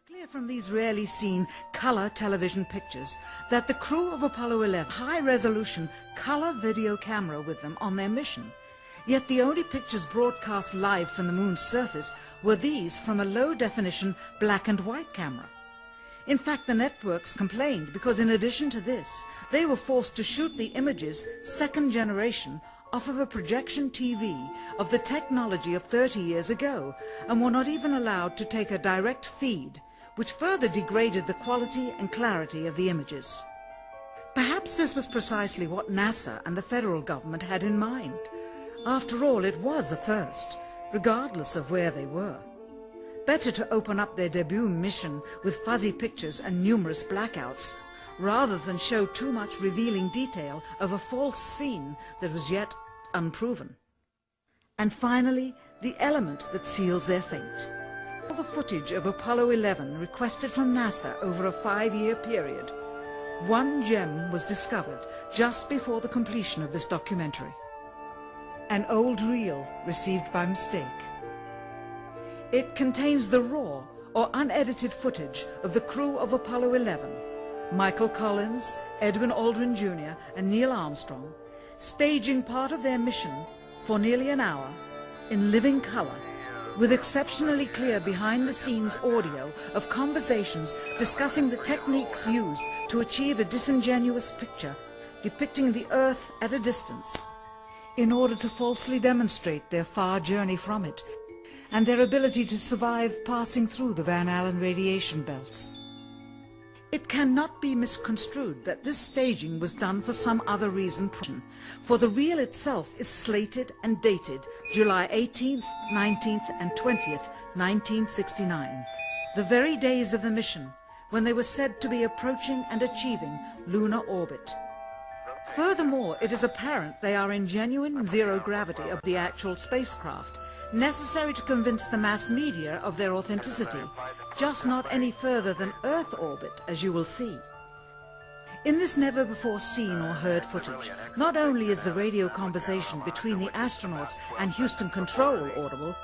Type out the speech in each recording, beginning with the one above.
Clear from these rarely seen color television pictures that the crew of Apollo 11 high-resolution color video camera with them on their mission. Yet the only pictures broadcast live from the moon's surface were these from a low-definition black and white camera. In fact, the networks complained because in addition to this, they were forced to shoot the images, second generation, off of a projection TV of the technology of 30 years ago, and were not even allowed to take a direct feed, which further degraded the quality and clarity of the images. Perhaps this was precisely what NASA and the federal government had in mind. After all, it was a first, regardless of where they were. Better to open up their debut mission with fuzzy pictures and numerous blackouts, rather than show too much revealing detail of a false scene that was yet unproven. And finally, the element that seals their fate. All the footage of Apollo 11 requested from NASA over a 5-year period. One gem was discovered just before the completion of this documentary. An old reel received by mistake. It contains the raw or unedited footage of the crew of Apollo 11, Michael Collins, Edwin Aldrin Jr. and Neil Armstrong, staging part of their mission for nearly an hour in living color, with exceptionally clear behind-the-scenes audio of conversations discussing the techniques used to achieve a disingenuous picture depicting the Earth at a distance, in order to falsely demonstrate their far journey from it and their ability to survive passing through the Van Allen radiation belts. It cannot be misconstrued that this staging was done for some other reason, for the reel itself is slated and dated July 18th, 19th and 20th, 1969, the very days of the mission when they were said to be approaching and achieving lunar orbit. Furthermore, it is apparent they are in genuine zero gravity of the actual spacecraft, necessary to convince the mass media of their authenticity, just not any further than Earth orbit, as you will see. In this never-before-seen or heard footage, not only is the radio conversation between the astronauts and Houston Control audible,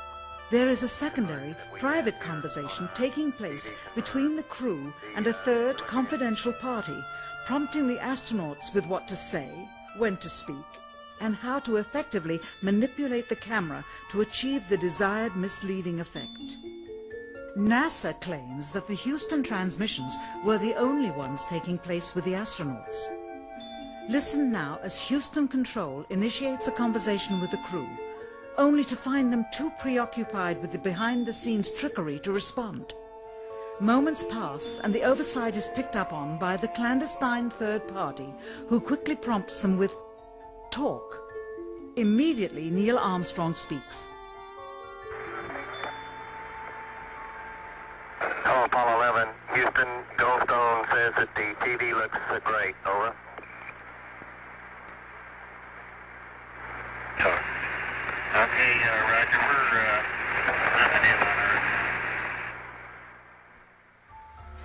there is a secondary, private conversation taking place between the crew and a third confidential party, prompting the astronauts with what to say, when to speak, and how to effectively manipulate the camera to achieve the desired misleading effect. NASA claims that the Houston transmissions were the only ones taking place with the astronauts. Listen now as Houston Control initiates a conversation with the crew, only to find them too preoccupied with the behind-the-scenes trickery to respond. Moments pass and the oversight is picked up on by the clandestine third party, who quickly prompts them with talk. Immediately, Neil Armstrong speaks. Hello, Apollo 11. Houston, Goldstone says that the TV looks great. Over. Okay, Roger. We're nothing in on Earth.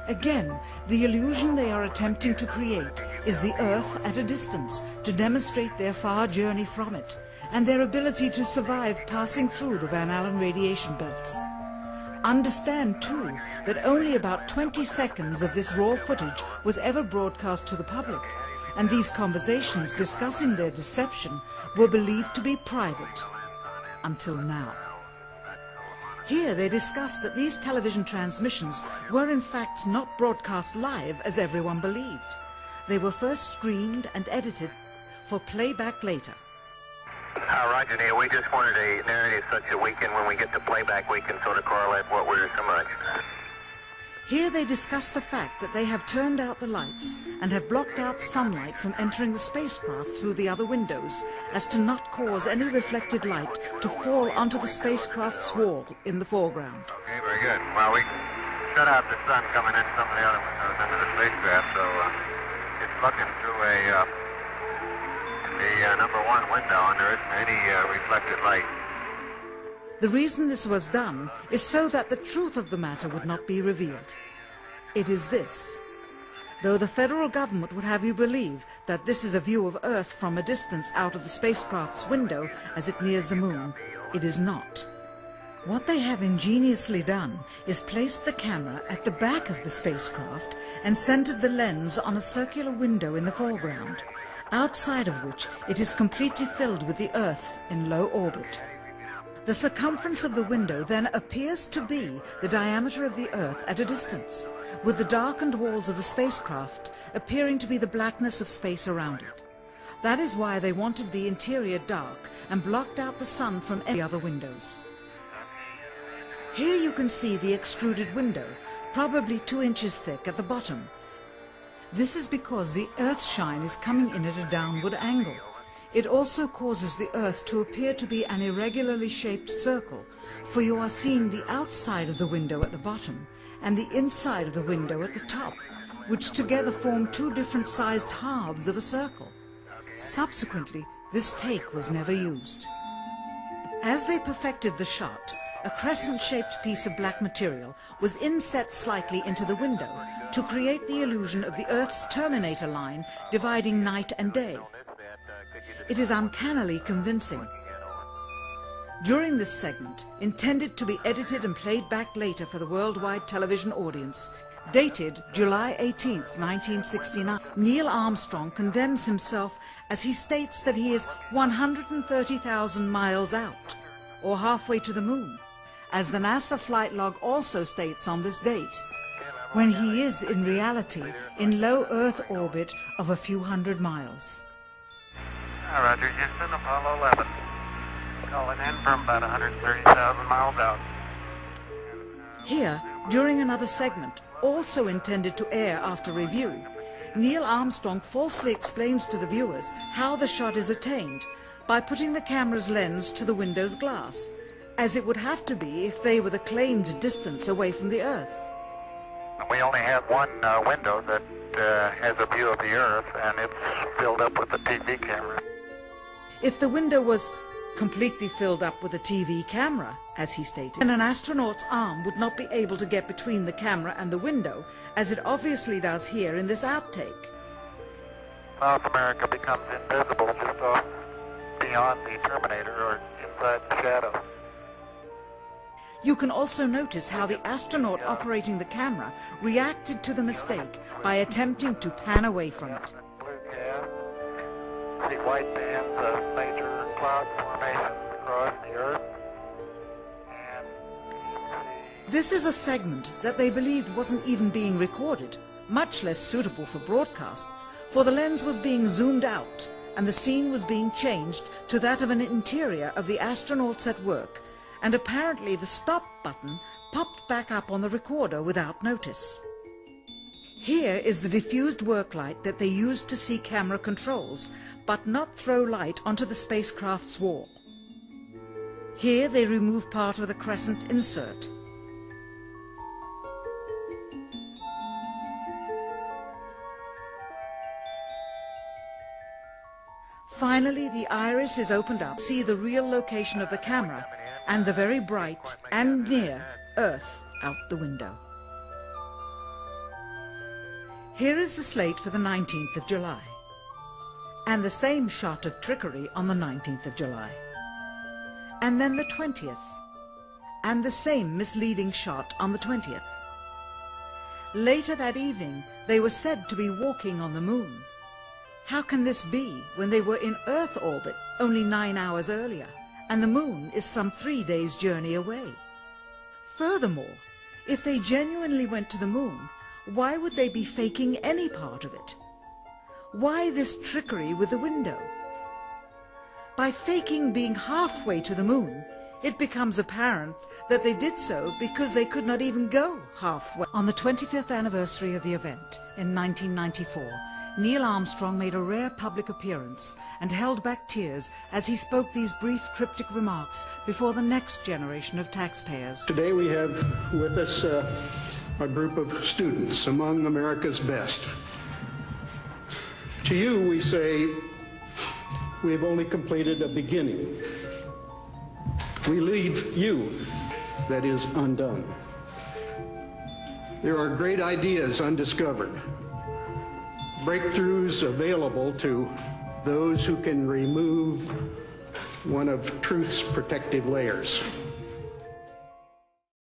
Again, the illusion they are attempting to create is the Earth at a distance, to demonstrate their far journey from it, and their ability to survive passing through the Van Allen radiation belts. Understand, too, that only about 20 seconds of this raw footage was ever broadcast to the public, and these conversations discussing their deception were believed to be private, until now. Here they discuss that these television transmissions were in fact not broadcast live as everyone believed. They were first screened and edited for playback later. Roger, Neil, we just wanted a narrative such that we can, when we get to playback, we can sort of correlate what we're so much. Here they discuss the fact that they have turned out the lights and have blocked out sunlight from entering the spacecraft through the other windows, as to not cause any reflected light to fall onto the spacecraft's wall in the foreground. Okay, very good. Well, we shut out the sun coming in some of the other windows into the spacecraft, so it's looking through the number one window, and there isn't any reflected light. The reason this was done is so that the truth of the matter would not be revealed. It is this. Though the federal government would have you believe that this is a view of Earth from a distance out of the spacecraft's window as it nears the moon, it is not. What they have ingeniously done is placed the camera at the back of the spacecraft and centered the lens on a circular window in the foreground, outside of which it is completely filled with the Earth in low orbit. The circumference of the window then appears to be the diameter of the Earth at a distance, with the darkened walls of the spacecraft appearing to be the blackness of space around it. That is why they wanted the interior dark and blocked out the sun from any other windows. Here you can see the extruded window, probably 2 inches thick at the bottom. This is because the Earth's shine is coming in at a downward angle. It also causes the Earth to appear to be an irregularly shaped circle, for you are seeing the outside of the window at the bottom and the inside of the window at the top, which together form 2 different sized halves of a circle. Subsequently, this take was never used. As they perfected the shot, a crescent-shaped piece of black material was inset slightly into the window to create the illusion of the Earth's terminator line dividing night and day. It is uncannily convincing. During this segment, intended to be edited and played back later for the worldwide television audience, dated July 18, 1969, Neil Armstrong condemns himself as he states that he is 130,000 miles out, or halfway to the moon, as the NASA flight log also states on this date, when he is in reality in low Earth orbit of a few hundred miles. Roger, Houston, Apollo 11. Calling in from about 130,000 miles out. Here, during another segment, also intended to air after review, Neil Armstrong falsely explains to the viewers how the shot is attained by putting the camera's lens to the window's glass, as it would have to be if they were the claimed distance away from the Earth. We only have one window that has a view of the Earth, and it's filled up with a TV camera. If the window was completely filled up with a TV camera, as he stated, then an astronaut's arm would not be able to get between the camera and the window, as it obviously does here in this outtake. South America becomes invisible just off beyond the Terminator or inside the shadow. You can also notice how the astronaut operating the camera reacted to the mistake by attempting to pan away from it. Blue gas. See white bands of major cloud formations across the Earth. And This is a segment that they believed wasn't even being recorded, much less suitable for broadcast, for the lens was being zoomed out and the scene was being changed to that of an interior of the astronauts at work, and apparently the stop button popped back up on the recorder without notice. Here is the diffused work light that they used to see camera controls, but not throw light onto the spacecraft's wall. Here they remove part of the crescent insert. Finally, the iris is opened up to see the real location of the camera and the very bright and near Earth out the window. Here is the slate for the 19th of July, and the same shot of trickery on the 19th of July, and then the 20th, and the same misleading shot on the 20th. Later that evening, they were said to be walking on the moon. How can this be when they were in Earth orbit only 9 hours earlier, and the moon is some 3 days' journey away? Furthermore, if they genuinely went to the moon, why would they be faking any part of it? Why this trickery with the window? By faking being halfway to the moon, it becomes apparent that they did so because they could not even go halfway. On the 25th anniversary of the event in 1994, Neil Armstrong made a rare public appearance and held back tears as he spoke these brief cryptic remarks before the next generation of taxpayers. Today we have with us a group of students among America's best. To you we say, we have only completed a beginning. We leave you, that is, undone. There are great ideas undiscovered, breakthroughs available to those who can remove one of truth's protective layers.